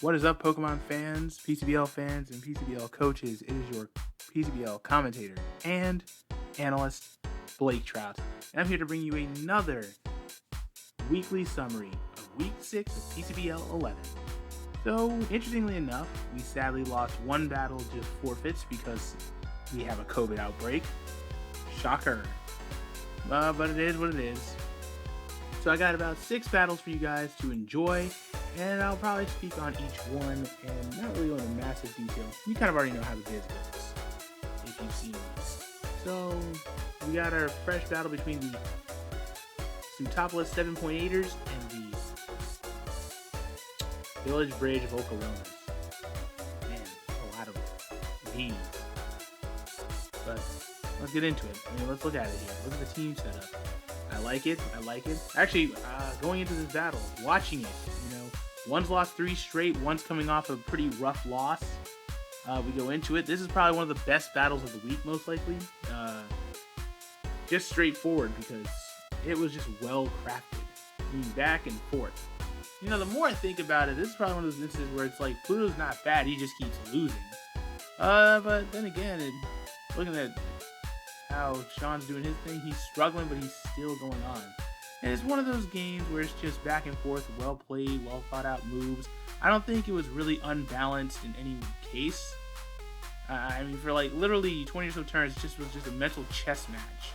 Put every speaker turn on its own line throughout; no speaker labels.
What is up, Pokemon fans, PCBL fans, and PCBL coaches? It is your PCBL commentator and analyst, Blake Trout. And I'm here to bring you another weekly summary of Week 6 of PCBL 11. So, interestingly enough, we sadly lost one battle to forfeits because we have a COVID outbreak. Shocker. But it is what it is. So I got about 6 battles for you guys to enjoy, and I'll probably speak on each one and not really go into massive detail. You kind of already know how the biz goes if you've seen this. So we got our fresh battle between the Sutopolis 7.8ers and the Village Bridge of Okaronas. Man, a lot of these. But let's get into it. Let's look at it here. Look at the team setup. I like it. Actually, going into this battle, watching it, one's lost 3 straight, one's coming off a pretty rough loss. We go into it. This is probably one of the best battles of the week, most likely. Just straightforward because it was just well crafted. Back and forth. The more I think about it, this is probably one of those instances where it's like, Pluto's not bad, he just keeps losing. But then again, looking at how Sean's doing his thing, he's struggling, but he's still going on. And it's one of those games where it's just back and forth, well played, well thought out moves. I don't think it was really unbalanced in any case. For like literally 20 or so turns, it was just a mental chess match.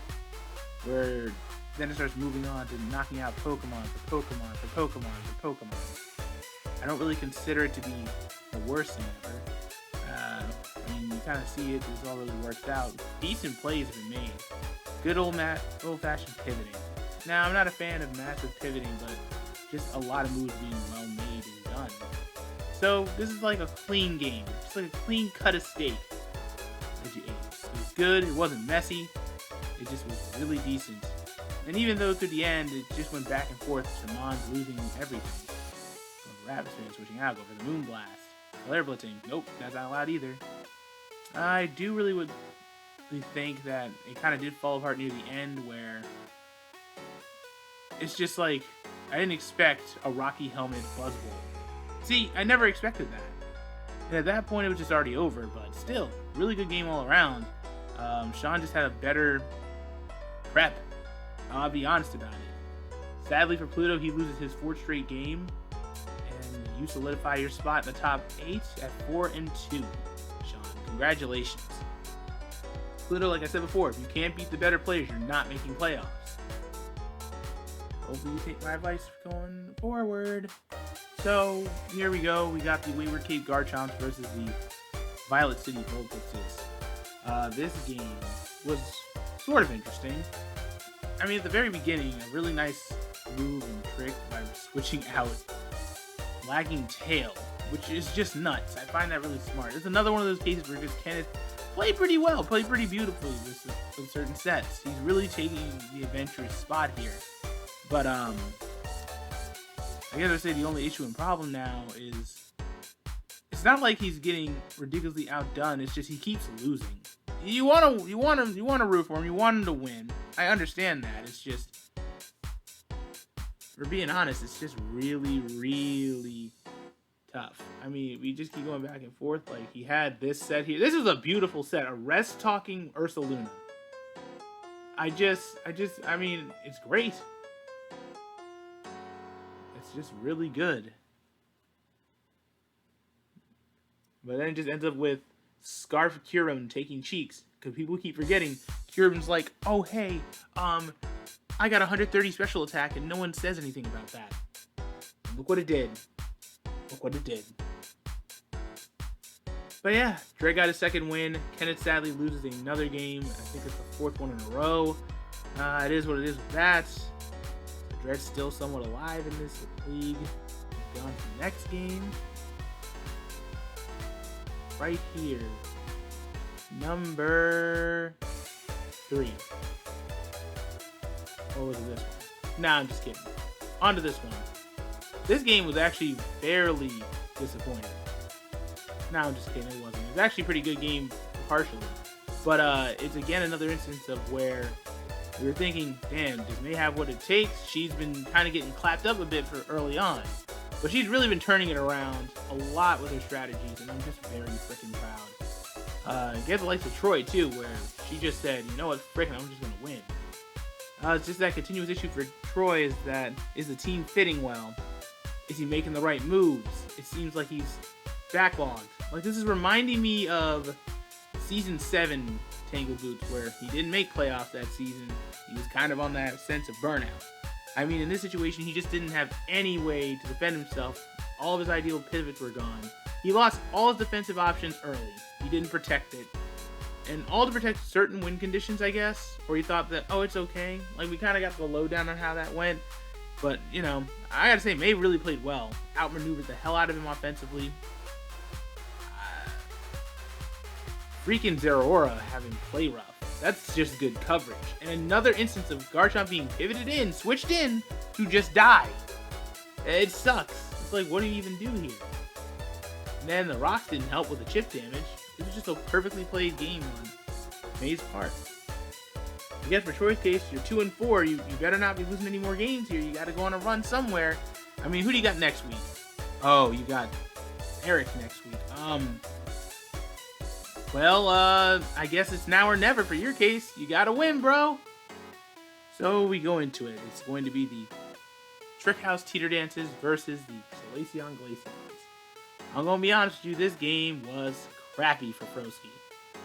Where then it starts moving on to knocking out Pokemon for Pokemon for Pokemon for Pokemon. I don't really consider it to be the worst thing ever. You kind of see it's all really worked out. Decent plays have been made. Good old-fashioned pivoting. Now, I'm not a fan of massive pivoting, but just a lot of moves being well made and done. So, this is like a clean game. Just like a clean cut of steak that you ate. It was good, it wasn't messy, it just was really decent. And even though to the end, it just went back and forth, Shaman's losing everything. Going Rapid Spin, switching out, go for the Moonblast. Flare Blitzing, nope, that's not allowed either. I do really think that it kind of did fall apart near the end where it's just like, I didn't expect a Rocky Helmet Buzzball. See, I never expected that. And at that point, it was just already over, but still, really good game all around. Sean just had a better prep. I'll be honest about it. Sadly for Pluto, he loses his 4th straight game, and you solidify your spot in the top 8 at 4-2. Sean, congratulations. Pluto, like I said before, if you can't beat the better players, you're not making playoffs. Hopefully you take my advice going forward. So, here we go. We got the Wayward Cape Garchomps versus the Violet City Vulpixes. This game was sort of interesting. At the very beginning, a really nice move and trick by switching out Lagging Tail, which is just nuts. I find that really smart. It's another one of those cases where just Kenneth played pretty well, played pretty beautifully with certain sets. He's really taking the adventurous spot here. But, I guess I'd say the only issue and problem now is it's not like he's getting ridiculously outdone. It's just he keeps losing. You want to root for him. You want him to win. I understand that. It's just, for being honest, it's just really, really tough. We just keep going back and forth. Like, he had this set here. This is a beautiful set. A rest talking Ursaluna. It's great. It's just really good. But then it just ends up with Scarf Kyurem taking cheeks. Because people keep forgetting. Kyurem's like, oh, hey, I got 130 special attack and no one says anything about that. Look what it did. But yeah, Dre got his 2nd win. Kenneth sadly loses another game. I think it's the 4th one in a row. It is what it is with that. Dre's still somewhat alive in this league. Go on to the next game. Right here. Number 3. What was this one? Nah, I'm just kidding. On to this one. This game was actually fairly disappointing. Nah, I'm just kidding. It wasn't. It was actually a pretty good game partially. But it's again another instance of where we were thinking, damn, does May have what it takes? She's been kind of getting clapped up a bit for early on. But she's really been turning it around a lot with her strategies, and I'm just very freaking proud. Get the likes of Troy, too, where she just said, you know what, frickin', I'm just going to win. It's just that continuous issue for Troy is the team fitting well? Is he making the right moves? It seems like he's backlogged. Like, this is reminding me of Season 7 Tangle Boots, where he didn't make playoffs that season. He was kind of on that sense of burnout. I mean, in this situation, he just didn't have any way to defend himself. All of his ideal pivots were gone. He lost all his defensive options early. He didn't protect it. And all to protect certain win conditions, I guess. Or he thought that, oh, it's okay. Like, we kind of got the lowdown on how that went. But, you know, I gotta say, May really played well. Outmaneuvered the hell out of him offensively. Freaking Zeraora having play rough. That's just good coverage. And another instance of Garchomp being pivoted in, switched in, to just die. It sucks. It's like, what do you even do here? And then the rocks didn't help with the chip damage. It was just a perfectly played game on May's part. I guess for Troy's case, you're 2-4. You better not be losing any more games here. You got to go on a run somewhere. I mean, who do you got next week? Oh, you got Eric next week. Well, I guess it's now or never for your case. You got to win, bro. So we go into it. It's going to be the Trick House Teeter Dances versus the Salacion Glaceons. I'm going to be honest with you, this game was crappy for Froski.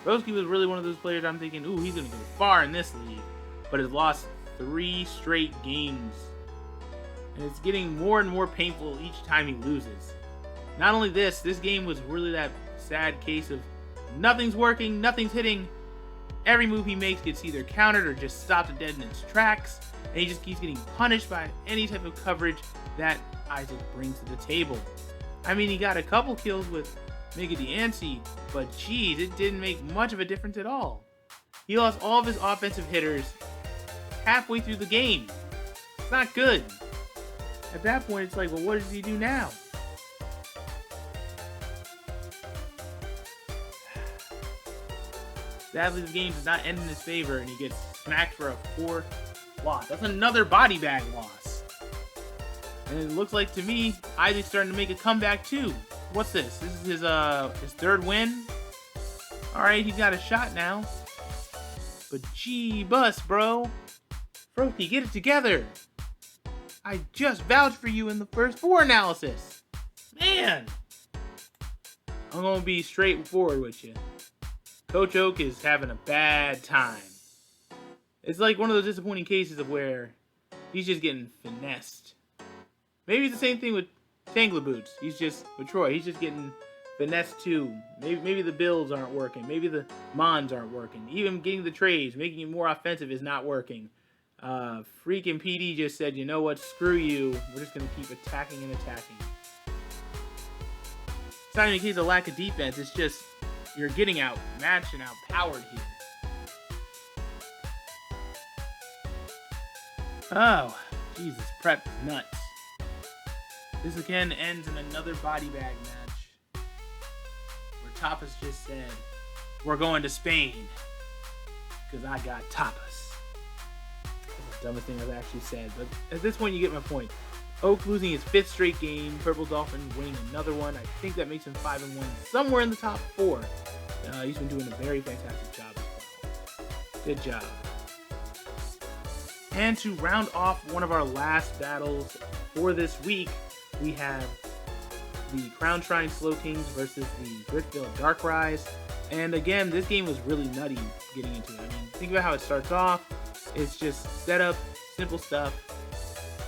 Froski was really one of those players I'm thinking, ooh, he's going to go far in this league, but has lost 3 straight games. And it's getting more and more painful each time he loses. Not only this game was really that sad case of nothing's working, nothing's hitting. Every move he makes gets either countered or just stopped dead in its tracks, and he just keeps getting punished by any type of coverage that Isaac brings to the table. I mean, he got a couple kills with Mega Diancie, but geez, it didn't make much of a difference at all. He lost all of his offensive hitters halfway through the game. It's not good. At that point, it's like, well, what does he do now? Sadly, the game does not end in his favor, and he gets smacked for a 4th loss. That's another body bag loss. And it looks like, to me, Isaac's starting to make a comeback, too. What's this? This is his 3rd win? Alright, he's got a shot now. But gee bus, bro. Froki, get it together. I just vouched for you in the first 4 analysis. Man. I'm going to be straightforward with you. Coach Oak is having a bad time. It's like one of those disappointing cases of where he's just getting finessed. Maybe it's the same thing with Tangle Boots. With Troy, he's just getting finessed too. Maybe the builds aren't working. Maybe the Mons aren't working. Even getting the trades, making it more offensive is not working. Freaking PD just said, you know what, screw you. We're just going to keep attacking and attacking. It's not even a case of lack of defense. It's just you're getting outmatched and outpowered here. Oh, Jesus, prep is nuts. This again ends in another body bag match where Tapas just said, we're going to Spain because I got Tapas. That's the dumbest thing I've actually said, but at this point you get my point. Oak losing his 5th straight game, Purple Dolphin winning another one. I think that makes him 5-1, somewhere in the top 4. He's been doing a very fantastic job as well. Good job. And to round off one of our last battles for this week, we have the Crown Shrine Slow Kings versus the Brickville Darkrise. And again, this game was really nutty getting into it. I mean, think about how it starts off. It's just setup, simple stuff,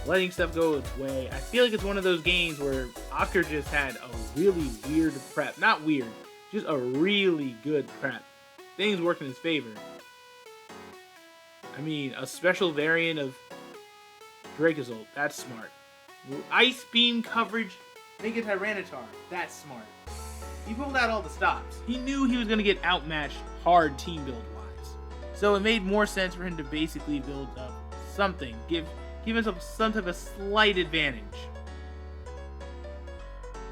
letting stuff go its way. I feel like it's one of those games where Oscar just had a really weird prep. Not weird, just a really good prep. Things worked in his favor. I mean, a special variant of Dracozolt, that's smart. Ice Beam coverage, make it Tyranitar, that's smart. He pulled out all the stops. He knew he was going to get outmatched hard team build wise. So it made more sense for him to basically build up something, give himself some type of slight advantage.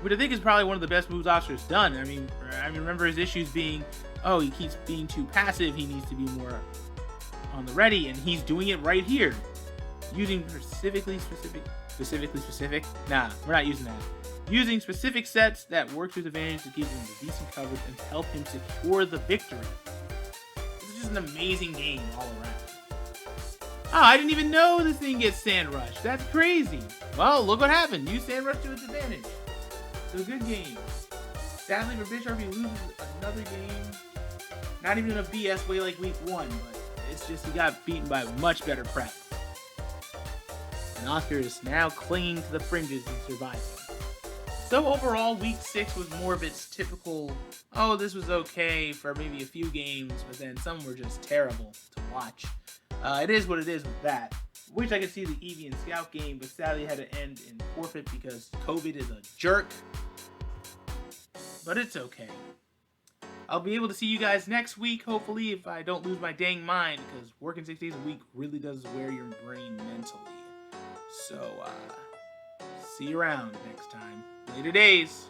Which I think is probably one of the best moves Oscar's done. I mean, remember his issues being, oh, he keeps being too passive, he needs to be more on the ready, and he's doing it right here. Using specific specific. Nah, we're not using that. Using specific sets that work to his advantage to give him the decent coverage and to help him secure the victory. This is just an amazing game all around. Oh, I didn't even know this thing gets Sand Rush. That's crazy. Well, look what happened. Use Sand Rush to its advantage. It's a good game. Sadly for Bitch RP loses another game. Not even in a BS way like week 1, but it's just he got beaten by much better prep. And Oscar is now clinging to the fringes and surviving. So overall, week 6 was more of its typical, oh, this was okay for maybe a few games, but then some were just terrible to watch. It is what it is with that. Wish I could see the Eevee and Scout game, but sadly it had to end in forfeit because COVID is a jerk. But it's okay. I'll be able to see you guys next week, hopefully, if I don't lose my dang mind, because working 6 days a week really does wear your brain mentally. So, see you around next time. Later days.